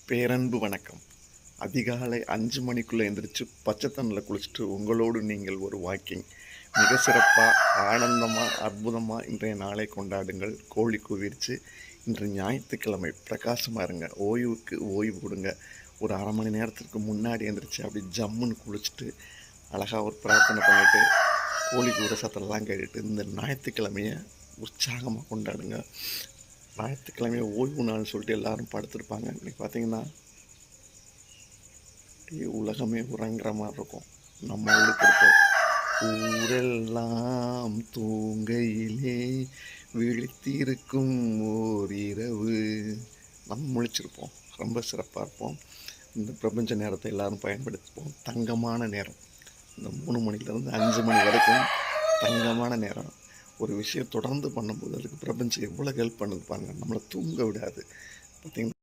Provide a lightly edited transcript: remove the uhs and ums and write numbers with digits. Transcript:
பேரன்பு வணக்கம். அதிகாலை 5 மணிக்குள்ளே எந்திரிச்சு பச்சை தண்ணில குளிச்சுட்டு உங்களோடு நீங்கள் ஒரு வாக்கிங். மிக சிறப்பா, ஆனந்தமா, அற்புதமா இன்றைய நாளை கொண்டாடுங்கள். கோழி கூவிருச்சு. இன்று ஞாயித்துக்கிழமை. பிரகாசமா இருங்க. ஓய்வுக்கு ஓய்வு கொடுங்க. ஒரு 1/2 மணி நேரத்திற்கு முன்னாடி எந்திரிச்சு அப்படி ஜம்முன்னு குளிச்சுட்டு, அழகா ஒரு பிரார்த்தனை பண்ணிட்டு, கோழி கூவுற சத்தம்லாம் கேட்டுட்டு இந்த ஞாயித்துக்கிழமைய உற்சாகமா கொண்டாடுங்க. ஞாயித்துக்கிழமைய ஓய்வு நாள்னு சொல்லிட்டு எல்லாரும் படுத்திருப்பாங்க. இன்னைக்கு பார்த்தீங்கன்னா, அப்படியே உலகமே உறங்குற மாரி இருக்கும். நம்ம விழித்திருப்போம். ஊரெல்லாம் தூங்கையிலே விழித்திருக்கும் ஓர் இரவு. நம்ம முழிச்சிருப்போம். ரொம்ப சிறப்பா இருப்போம். இந்த பிரபஞ்ச நேரத்தை எல்லாரும் பயன்படுத்திப்போம். தங்கமான நேரம். இந்த 3 மணிலேருந்து 5 மணி வரைக்கும் தங்கமான நேரம். ஒரு விஷயம் தொடர்ந்து பண்ணும்போது அதுக்கு பிரபஞ்சம் எவ்வளோ ஹெல்ப் பண்ணுது பாருங்க. நம்மள தூங்க விடாது. பார்த்தீங்கன்னா